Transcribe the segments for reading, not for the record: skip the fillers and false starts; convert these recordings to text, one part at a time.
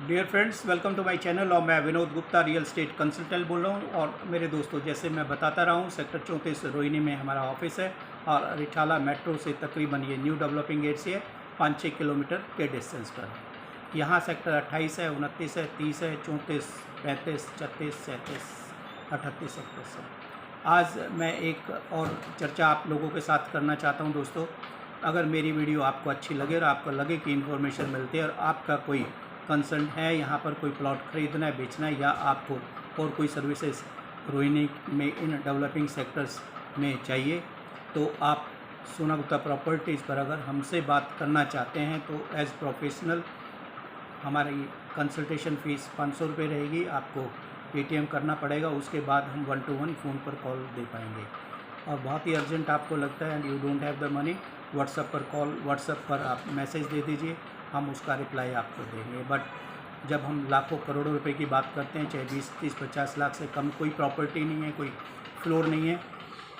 Dear friends, welcome to my channel. और मैं Vinod Gupta real estate consultant बोल रहा हूँ। और मेरे दोस्तों, जैसे मैं बताता रहा हूँ, सेक्टर 34 रोहिणी में हमारा ऑफिस है और रिठाला मेट्रो से तकरीबन ये न्यू डेवलपिंग एरिया से 5-6 किलोमीटर के डिस्टेंस पर है। यहाँ सेक्टर 28 है, 29 है, 30 है, 34, 35, 36, 37, 38 सेक्टर्स है। आज मैं एक और चर्चा आप लोगों के साथ करना चाहता हूँ दोस्तों। अगर मेरी वीडियो आपको अच्छी लगे और आपको लगे कि इन्फॉर्मेशन मिलती है और आपका कोई कंसर्न है, यहाँ पर कोई प्लॉट खरीदना है, बेचना है, या आपको और कोई सर्विसेज रोहिणी में इन डेवलपिंग सेक्टर्स में चाहिए, तो आप सोना गुप्ता प्रॉपर्टीज़ पर अगर हमसे बात करना चाहते हैं तो एज़ प्रोफेशनल हमारी कंसल्टेशन फ़ीस 500 रुपये रहेगी। आपको पेटीएम करना पड़ेगा, उसके बाद हम 1-to-1 फ़ोन पर कॉल दे पाएंगे। और बहुत ही अर्जेंट आपको लगता है and you don't have the money, WhatsApp पर आप मैसेज दे दीजिए, हम उसका रिप्लाई आपको देंगे। बट जब हम लाखों करोड़ों रुपए की बात करते हैं, चाहे 20, 30, 50 लाख से कम कोई प्रॉपर्टी नहीं है, कोई फ्लोर नहीं है,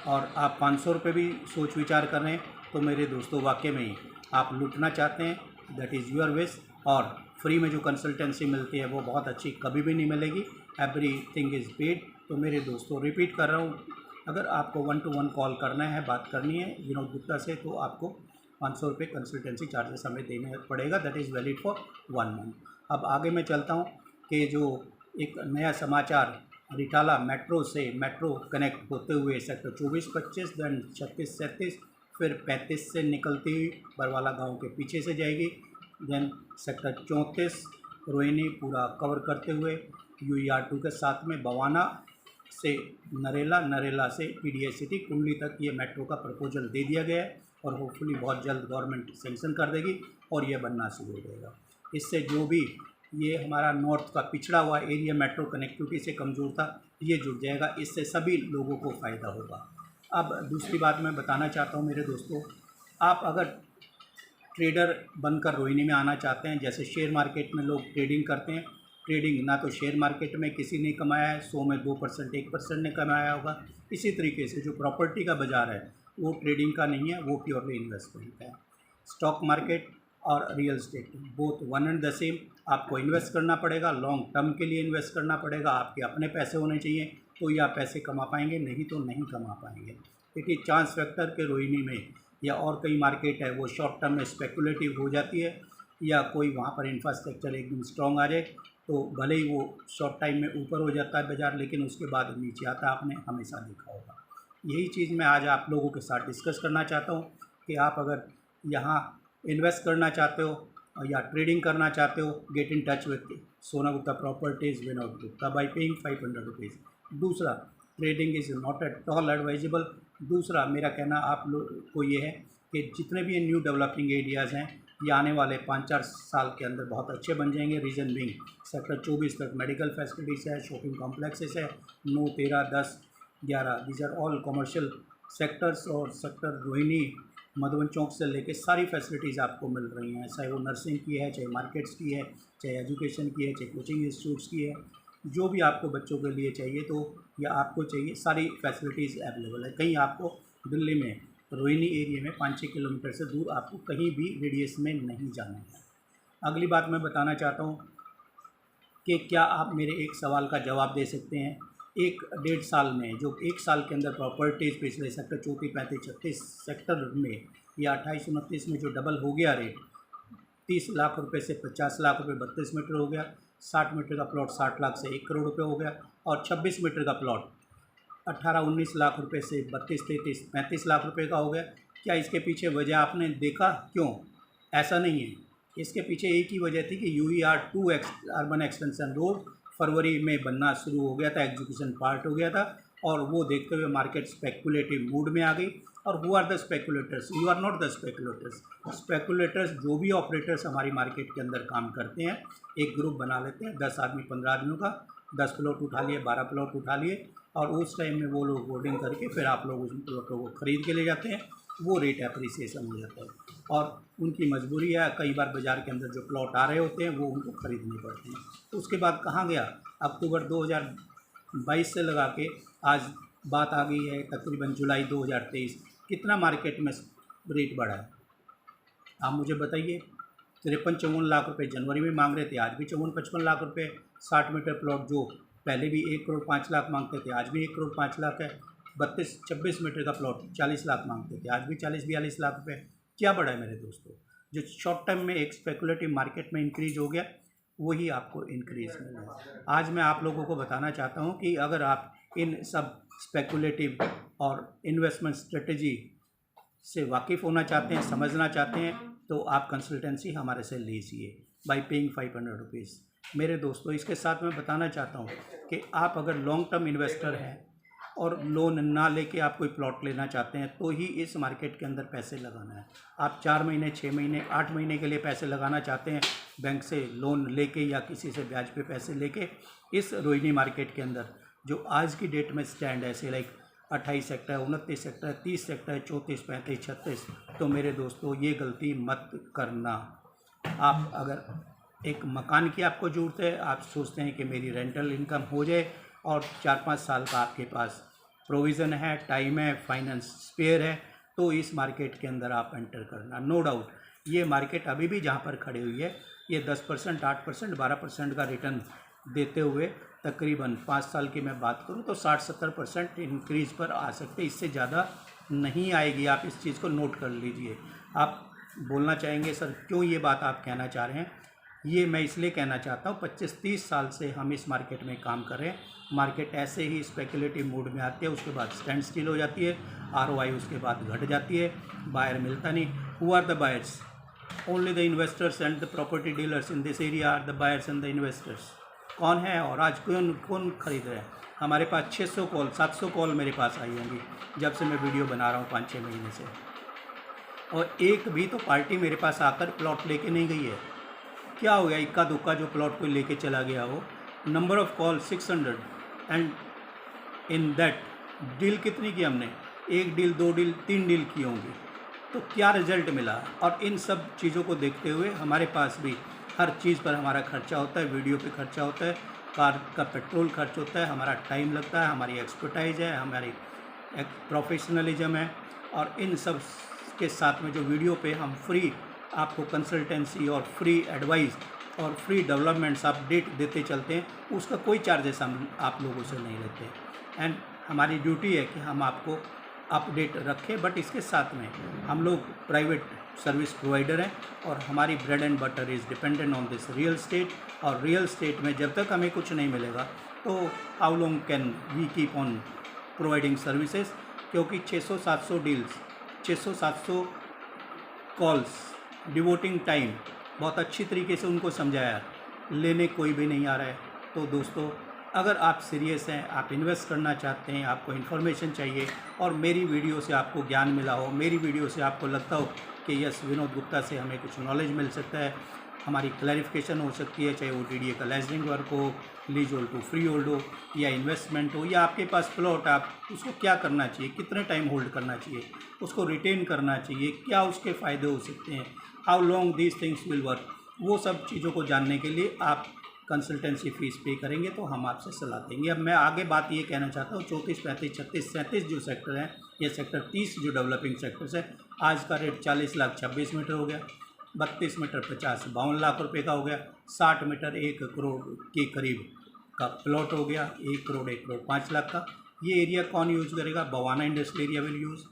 और आप 500 रुपये भी सोच विचार कर रहे हैं, तो मेरे दोस्तों वाकई में ही आप लूटना चाहते हैं, दैट इज़ योर विश। और फ्री में जो कंसल्टेंसी मिलती है वो बहुत अच्छी कभी भी नहीं मिलेगी, एवरीथिंग इज़ पेड। तो मेरे दोस्तों, रिपीट कर रहा हूँ, अगर आपको 1-to-1 कॉल करना है, बात करनी है विनोद गुप्ता से, तो आपको 500 रुपये कंसल्टेंसी चार्जेस हमें देना पड़ेगा, that is valid for 1 month. अब आगे मैं चलता हूँ कि जो एक नया समाचार रिठाला मेट्रो से मेट्रो कनेक्ट होते हुए सेक्टर 24-25, देन 36-37, फिर 35 से निकलती हुई बरवाला गांव के पीछे से जाएगी, देन सेक्टर 34 रोहिणी पूरा कवर करते हुए UER2 के साथ में बवाना से नरेला, नरेला से PDI सिटी कुंडली तक ये मेट्रो का प्रपोजल दे दिया गया है और होपफुली बहुत जल्द गवर्नमेंट सेंक्शन कर देगी और ये बनना शुरू हो जाएगा। इससे जो भी ये हमारा नॉर्थ का पिछड़ा हुआ एरिया मेट्रो कनेक्टिविटी से कमज़ोर था, ये जुड़ जाएगा, इससे सभी लोगों को फ़ायदा होगा। अब दूसरी बात मैं बताना चाहता हूँ मेरे दोस्तों, आप अगर ट्रेडर बनकर रोहिणी में आना चाहते हैं, जैसे शेयर मार्केट में लोग ट्रेडिंग करते हैं, ट्रेडिंग ना तो शेयर मार्केट में किसी ने कमाया है, 100 में 2%, 1% ने कमाया होगा, इसी तरीके से जो प्रॉपर्टी का बाज़ार है वो ट्रेडिंग का नहीं है, वो प्योरली इन्वेस्टमेंट का है। स्टॉक मार्केट और real estate both one and the same. आपको इन्वेस्ट करना पड़ेगा, लॉन्ग टर्म के लिए इन्वेस्ट करना पड़ेगा, आपके अपने पैसे होने चाहिए, तो ये आप पैसे कमा पाएंगे, नहीं तो नहीं कमा पाएंगे। क्योंकि चांस फैक्टर के रोहिणी में या और कई मार्केट है वो शॉर्ट टर्म में स्पेकुलेटिव हो जाती है, या कोई वहाँ पर इंफ्रास्ट्रक्चर एकदम स्ट्रॉन्ग आ जाए तो भले ही वो शॉर्ट टाइम में ऊपर हो जाता है बाज़ार, लेकिन उसके बाद नीचे आता है, आपने हमेशा देखा होगा। यही चीज़ मैं आज आप लोगों के साथ डिस्कस करना चाहता हूँ कि आप अगर यहाँ इन्वेस्ट करना चाहते हो या ट्रेडिंग करना चाहते हो, get in touch with Sona Gupta properties Vinod Gupta by paying 500 rupees. दूसरा, trading is not at all advisable. दूसरा मेरा कहना आप लोग को ये है कि जितने भी न्यू डेवलपिंग एरियाज़ हैं, ये आने वाले 5-4 साल के अंदर बहुत अच्छे बन जाएंगे। रीजन बिंग सेक्टर 24 तक मेडिकल फैसिलिटीज़ है, शॉपिंग कॉम्प्लेक्सेस है, 9, 13, 10, 11, these are all commercial sectors. और सेक्टर रोहिणी मधुबन चौक से लेके सारी फैसिलिटीज़ आपको मिल रही हैं, चाहे वो नर्सिंग की है, चाहे मार्केट्स की है, चाहे एजुकेशन की है, चाहे कोचिंग इंस्टीट्यूट्स की है, जो भी आपको बच्चों के लिए चाहिए तो या आपको चाहिए, सारी फैसिलिटीज़ अवेलेबल है। कहीं आपको दिल्ली में रोहिणी एरिया में 5-6 किलोमीटर से दूर आपको कहीं भी रेडियस में नहीं जाना है। अगली बात मैं बताना चाहता हूँ कि क्या आप मेरे एक सवाल का जवाब दे सकते हैं, 1-1.5 साल में, जो 1 साल के अंदर प्रॉपर्टीज़ पिछले सेक्टर 34, 35, 36 सेक्टर में या 28-29 में जो डबल हो गया रेट, 30 लाख रुपए से 50 लाख रुपए 32 मीटर हो गया, 60 मीटर का प्लॉट 60 लाख से 1 करोड़ रुपये हो गया, और 26 मीटर का प्लॉट 18-19 लाख रुपए से 32-33-35 लाख रुपए का हो गया। क्या इसके पीछे वजह आपने देखा? क्यों? ऐसा नहीं है, इसके पीछे एक ही वजह थी कि UER2 अर्बन एक्सटेंशन रोड फरवरी में बनना शुरू हो गया था, एग्जीक्यूशन पार्ट हो गया था, और वो देखते हुए मार्केट स्पेकुलेटिव मूड में आ गई। और who are the speculators? You are not the speculators. Speculators जो भी ऑपरेटर्स हमारी मार्केट के अंदर काम करते हैं, एक ग्रुप बना लेते हैं, 10 आदमी 15 आदमियों का, 10 प्लॉट उठा लिए, 12 प्लॉट उठा लिए, और उस टाइम में वो लोग होल्डिंग करके फिर आप लोग उन प्लॉटों को ख़रीद के ले जाते हैं, वो रेट एप्रिसिएशन हो जाता है। और उनकी मजबूरी है, कई बार बाज़ार के अंदर जो प्लॉट आ रहे होते हैं वो उनको ख़रीदने पड़ते हैं। तो उसके बाद कहाँ गया? अक्टूबर 2022 से लगा के आज बात आ गई है तकरीबन जुलाई 2023, कितना मार्केट में रेट बढ़ा है आप मुझे बताइए। 53-54 लाख रुपए जनवरी में मांग रहे थे, आज भी 54-55 लाख रुपए। 60 मीटर प्लॉट जो पहले भी 1 करोड़ 5 लाख मांगते थे, आज भी 1 करोड़ 5 लाख है। 32-26 मीटर का प्लॉट 40 लाख मांगते थे, आज भी 40-42 लाख रुपए। क्या बढ़ा है मेरे दोस्तों? जो शॉर्ट टर्म में एक स्पेकुलेटिव मार्केट में इंक्रीज हो गया, वही आपको इंक्रीज मिला है। आज मैं आप लोगों को बताना चाहता हूँ कि अगर आप इन सब स्पेकुलेटिव और इन्वेस्टमेंट स्ट्रेटजी से वाकिफ़ होना चाहते हैं, समझना चाहते हैं, तो आप कंसल्टेंसी हमारे से लीजिए बाई पेइंग 500 रुपीज़। मेरे दोस्तों, इसके साथ मैं बताना चाहता हूँ कि आप अगर लॉन्ग टर्म इन्वेस्टर हैं और लोन ना लेके आप कोई प्लॉट लेना चाहते हैं, तो ही इस मार्केट के अंदर पैसे लगाना है। आप 4 महीने, 6 महीने, 8 महीने के लिए पैसे लगाना चाहते हैं बैंक से लोन लेके या किसी से ब्याज पे पैसे लेके, इस रोहिणी मार्केट के अंदर जो आज की डेट में स्टैंड है, ऐसे लाइक 28 सेक्टर है, 29 सेक्टर है, 30 सेक्टर है, 34, 35, 36, तो मेरे दोस्तों ये गलती मत करना। आप अगर एक मकान की आपको ज़रूरत है, आप सोचते हैं कि मेरी रेंटल इनकम हो जाए और 4-5 साल का आपके पास प्रोविज़न है, टाइम है, फाइनेंस स्पेयर है, तो इस मार्केट के अंदर आप एंटर करना। नो डाउट ये मार्केट अभी भी जहाँ पर खड़ी हुई है, ये 10%, 8%, 12% का रिटर्न देते हुए तकरीबन 5 साल की मैं बात करूं तो 60-70% इंक्रीज पर आ सकते, इससे ज़्यादा नहीं आएगी। आप इस चीज़ को नोट कर लीजिए। आप बोलना चाहेंगे सर क्यों ये बात आप कहना चाह रहे हैं? ये मैं इसलिए कहना चाहता हूँ, 25-30 साल से हम इस मार्केट में काम कर रहे हैं। मार्केट ऐसे ही स्पेकुलेटिव मूड में आती है, उसके बाद स्टैंड स्टिल हो जाती है, ROI उसके बाद घट जाती है, बायर मिलता नहीं। Who are the buyers? Only the investors and the property dealers in this area are the buyers and the investors. कौन है और आज कौन कौन खरीद रहा है? हमारे पास 600 कॉल, 700 कॉल मेरे पास आई होंगी जब से मैं वीडियो बना रहा हूँ 5-6 महीने से, और एक भी तो पार्टी मेरे पास आकर प्लॉट लेके नहीं गई है। क्या हो गया? इक्का दुक्का जो प्लॉट कोई लेके चला गया हो। Number of call 600 and in that deal कितनी की हमने? 1 डील, 2 डील, 3 डील की होंगी। तो क्या रिजल्ट मिला? और इन सब चीज़ों को देखते हुए हमारे पास भी हर चीज़ पर हमारा खर्चा होता है, वीडियो पे खर्चा होता है, कार का पेट्रोल खर्च होता है, हमारा टाइम लगता है, हमारी एक्सपर्टाइज है, हमारी एक प्रोफेशनलिज्म है, और इन सब के साथ में जो वीडियो पे हम फ्री आपको कंसल्टेंसी और फ्री एडवाइस और फ्री डेवलपमेंट्स अपडेट देते चलते हैं, उसका कोई चार्जेस हम आप लोगों से नहीं लेते। एंड हमारी ड्यूटी है कि हम आपको अपडेट रखें, बट इसके साथ में हम लोग प्राइवेट सर्विस प्रोवाइडर हैं और हमारी bread and butter is dependent on this real state. और रियल स्टेट में जब तक हमें कुछ नहीं मिलेगा तो how long can we keep on providing services? क्योंकि 600-700 डील्स, 600-700 कॉल्स, डिवोटिंग टाइम, बहुत अच्छी तरीके से उनको समझाया, लेने कोई भी नहीं आ रहा है। तो दोस्तों, अगर आप सीरियस हैं, आप इन्वेस्ट करना चाहते हैं, आपको इन्फॉर्मेशन चाहिए और मेरी वीडियो से आपको ज्ञान मिला हो, मेरी वीडियो से आपको लगता हो कि यस विनोद गुप्ता से हमें कुछ नॉलेज मिल सकता है, हमारी क्लैरिफिकेशन हो सकती है, चाहे वो DDA का लाइसेंसिंग वर्क हो, लीज होल्ड हो, फ्री होल्ड हो, या इन्वेस्टमेंट हो, या आपके पास प्लॉट, आप उसको क्या करना चाहिए, कितने टाइम होल्ड करना चाहिए, उसको रिटेन करना चाहिए, क्या उसके फ़ायदे हो सकते हैं, how long these things will work, वो सब चीज़ों को जानने के लिए आप कंसल्टेंसी फ़ीस पे करेंगे तो हम आपसे सलाह देंगे। अब मैं आगे बात ये कहना चाहता हूँ, 34, 35, 36, 37 जो सेक्टर हैं, ये सेक्टर 30 जो डेवलपिंग सेक्टर्स है, आज का रेट 40 लाख 26 मीटर हो गया, 32 मीटर 52 लाख रुपए का हो गया, 60 मीटर 1 करोड़ के करीब का प्लॉट हो गया, 1 करोड़ 1 करोड़ 5 लाख का। ये एरिया कौन यूज़ करेगा? Bawana industrial area will use,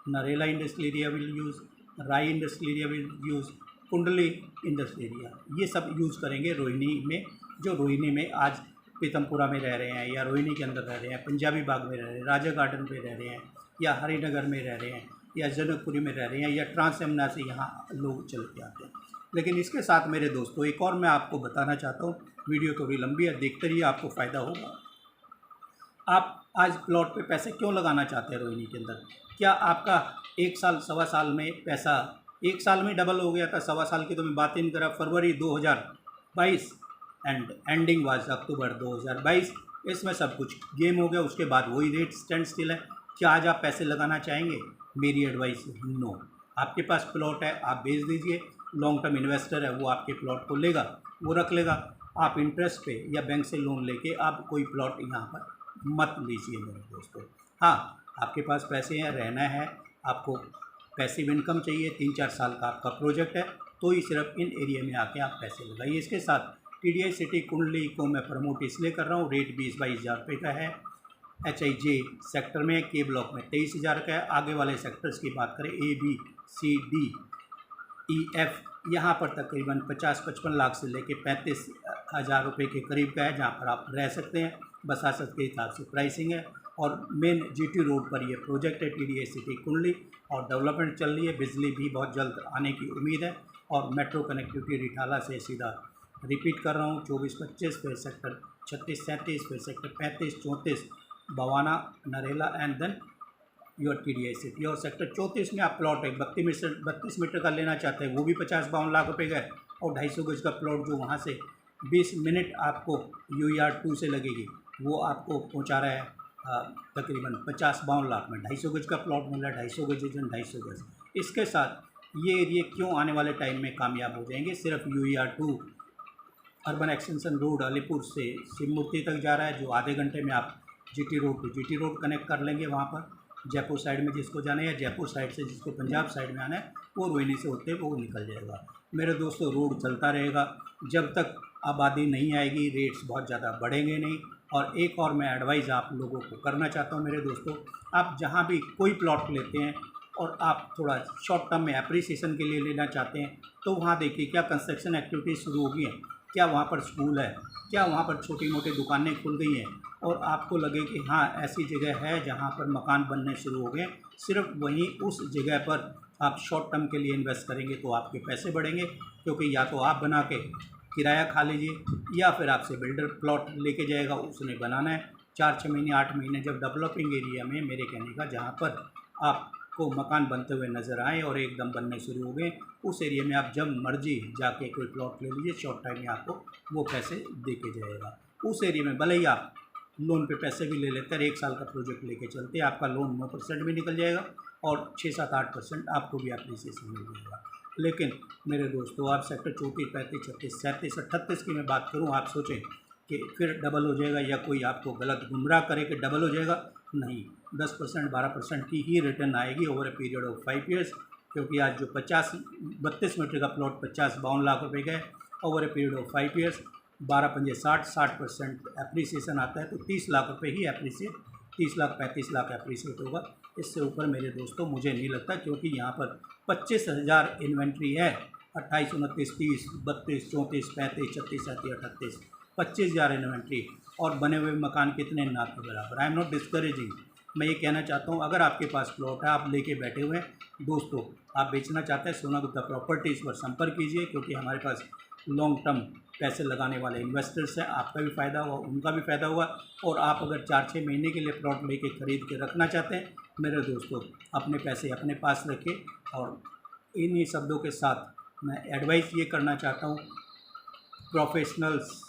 Narela industrial area will use, राई इंडस्ट्रियल एरिया विल यूज़, कुंडली इंडस्ट्रियल एरिया, ये सब यूज़ करेंगे रोहिणी में। जो रोहिणी में आज पीतमपुरा में रह रहे हैं, या रोहिणी के अंदर रह रहे हैं, पंजाबी बाग में रह रहे हैं, राजा गार्डन पे रह रहे हैं, या हरिनगर में रह रहे हैं, या जनकपुरी में रह रहे हैं, या ट्रांस यमुना से यहाँ लोग चल के आते हैं। लेकिन इसके साथ मेरे दोस्तों एक और मैं आपको बताना चाहता हूँ, वीडियो थोड़ी लंबी है, देखते रहिए, आपको फ़ायदा होगा। आप आज प्लॉट पे पैसे क्यों लगाना चाहते हैं रोहिणी के अंदर? क्या आपका 1 साल, सवा साल में पैसा 1 साल में डबल हो गया था? सवा साल की तो मैं बात ही नहीं कर रहा, फरवरी 2022 एंड एंडिंग वाज अक्टूबर 2022, इसमें सब कुछ गेम हो गया। उसके बाद वही रेट स्टैंड स्टिल है। क्या आज आप पैसे लगाना चाहेंगे? मेरी एडवाइस नो। आपके पास प्लॉट है, आप बेच दीजिए, लॉन्ग टर्म इन्वेस्टर है वो आपके प्लॉट को लेगा, वो रख लेगा। आप इंटरेस्ट पे या बैंक से लोन लेके आप कोई प्लॉट यहाँ पर मत लीजिए मेरे दोस्तों। हाँ, आपके पास पैसे हैं, रहना है, आपको पैसिव इनकम चाहिए, 3-4 साल का आपका प्रोजेक्ट है, तो ही सिर्फ इन एरिया में आके आप पैसे लगाइए। इसके साथ TDI सिटी कुंडली को मैं प्रमोट इसलिए कर रहा हूँ, रेट 20-22 हज़ार रुपये का है। HIJ सेक्टर में के ब्लॉक में 23,000 का है। आगे वाले सेक्टर्स की बात करें A, B, C, D, E, F, यहाँ पर तकरीबन 50-55 लाख से लेके 35,000 रुपये के करीब का है, जहाँ पर आप रह सकते हैं। बसासत के हिसाब से प्राइसिंग है और मेन GT रोड पर ये प्रोजेक्ट है TDI सिटी कुंडली और डेवलपमेंट चल रही है। बिजली भी बहुत जल्द आने की उम्मीद है और मेट्रो कनेक्टिविटी रिठाला से सीधा रिपीट कर रहा हूँ 24-25, फिर सेक्टर 36-37, फिर sector 35-34 Bawana Narela and then your TDI city. और सेक्टर 34 में आप प्लॉट एक 32 मीटर का लेना चाहते हैं, वो भी 50-52 लाख रुपए का है। और 250 गज का प्लॉट जो वहाँ से 20 मिनट आपको UER 2 से लगेगी, वो आपको पहुँचा रहा है तकरीबन 50-52 लाख में। 250 गज का प्लॉट मिल रहा है, 250 गज 250 गज। इसके साथ ये एरिया क्यों आने वाले टाइम में कामयाब हो जाएंगे, सिर्फ UER 2 urban extension road Alipur से शिवमूर्ति तक जा रहा है, जो आधे घंटे में आप GT road to GT road connect कर लेंगे। वहाँ पर जयपुर साइड में जिसको जाना है या जयपुर साइड से जिसको पंजाब साइड में आना है, वो रोहिणी से होते वो निकल जाएगा। मेरे दोस्तों, रोड चलता रहेगा जब तक आबादी नहीं आएगी, रेट्स बहुत ज़्यादा बढ़ेंगे नहीं। और एक और मैं एडवाइस आप लोगों को करना चाहता हूँ मेरे दोस्तों, आप जहाँ भी कोई प्लॉट लेते हैं और आप थोड़ा शॉर्ट टर्म में एप्रिसिएशन के लिए लेना चाहते हैं, तो वहाँ देखिए क्या कंस्ट्रक्शन एक्टिविटीज़ शुरू हो गई हैं, क्या वहाँ पर स्कूल है, क्या वहाँ पर छोटी मोटी दुकानें खुल गई हैं, और आपको लगे कि हाँ ऐसी जगह है जहाँ पर मकान बनने शुरू हो गए, सिर्फ वहीं उस जगह पर आप शॉर्ट टर्म के लिए इन्वेस्ट करेंगे तो आपके पैसे बढ़ेंगे। क्योंकि या तो आप बना के किराया खा लीजिए या फिर आपसे बिल्डर प्लॉट लेके जाएगा, उसने बनाना है 4-6 महीने 8 महीने। जब डेवलपिंग एरिया में, मेरे कहने का, जहाँ पर आपको मकान बनते हुए नज़र आए और एकदम बनने शुरू हो गए, उस एरिया में आप जब मर्जी जाके कोई प्लॉट ले लीजिए, शॉर्ट टाइम में आपको वो पैसे दे के जाएगा। उस एरिया में भले ही आप लोन पे पैसे भी ले लेते हैं, 1 साल का प्रोजेक्ट लेके चलते हैं, आपका लोन 9% भी निकल जाएगा और 6-7-8% आपको भी एप्रिसिएशन मिल जाएगा। लेकिन मेरे दोस्तों, आप सेक्टर 34, 35, 36, 37, 38 की मैं बात करूं, आप सोचें कि फिर डबल हो जाएगा या कोई आपको गलत गुमराह करे कि डबल हो जाएगा, नहीं, 10% 12% की ही रिटर्न आएगी over a period of 5 years. क्योंकि आज जो 32 मीटर का प्लॉट 50-52 लाख रुपए का है, over a period of 5 years 12-5 60% appreciation आता है, तो 30 लाख रुपए ही एप्रिसिएट, 30 लाख 35 लाख एप्रिसिएट होगा। इससे ऊपर मेरे दोस्तों मुझे नहीं लगता, क्योंकि यहाँ पर 25,000 इन्वेंट्री है, 28, 29, 30, 32, 34, 35, 36, 37, 38, 25,000 इन्वेंट्री और बने हुए मकान कितने ना के बराबर। आई एम नॉट डिस्करेजिंग, मैं ये कहना चाहता हूँ, अगर आपके पास प्लॉट है, आप लेके बैठे हुए हैं दोस्तों, आप बेचना चाहते हैं, सोना गुप्ता प्रॉपर्टीज़ पर संपर्क कीजिए, क्योंकि हमारे पास लॉन्ग टर्म पैसे लगाने वाले इन्वेस्टर्स हैं। आपका भी फ़ायदा होगा, उनका भी फ़ायदा होगा। और आप अगर 4-6 महीने के लिए प्लॉट लेके ख़रीद के रखना चाहते हैं, मेरे दोस्तों, अपने पैसे अपने पास रखें। और इन्हीं शब्दों के साथ मैं एडवाइस ये करना चाहता हूँ, प्रोफेशनल्स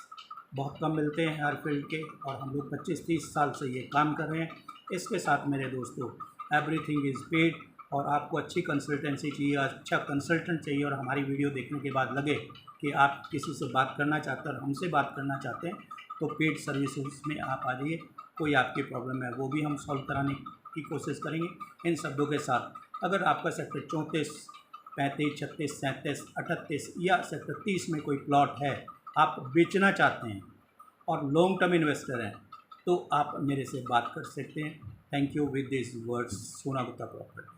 बहुत कम मिलते हैं हर फील्ड के, और हम लोग 25-30 साल से ये काम कर रहे हैं। इसके साथ मेरे दोस्तों, एवरीथिंग इज़ पेड। और आपको अच्छी कंसल्टेंसी चाहिए, अच्छा कंसल्टेंट चाहिए, और हमारी वीडियो देखने के बाद लगे कि आप किसी से बात करना चाहते हैं और हमसे बात करना चाहते हैं, तो पेड सर्विसेज में आप आ जाइए। कोई आपकी प्रॉब्लम है वो भी हम सॉल्व कराने की कोशिश करेंगे। इन शब्दों के साथ, अगर आपका सेक्टर 34, 35, 36, 37, 38 या सेक्टर 30 में कोई प्लॉट है, आप बेचना चाहते हैं और लॉन्ग टर्म इन्वेस्टर हैं, तो आप मेरे से बात कर सकते हैं। Thank you. With this words, सोना गुप्ता प्रॉपर्टी।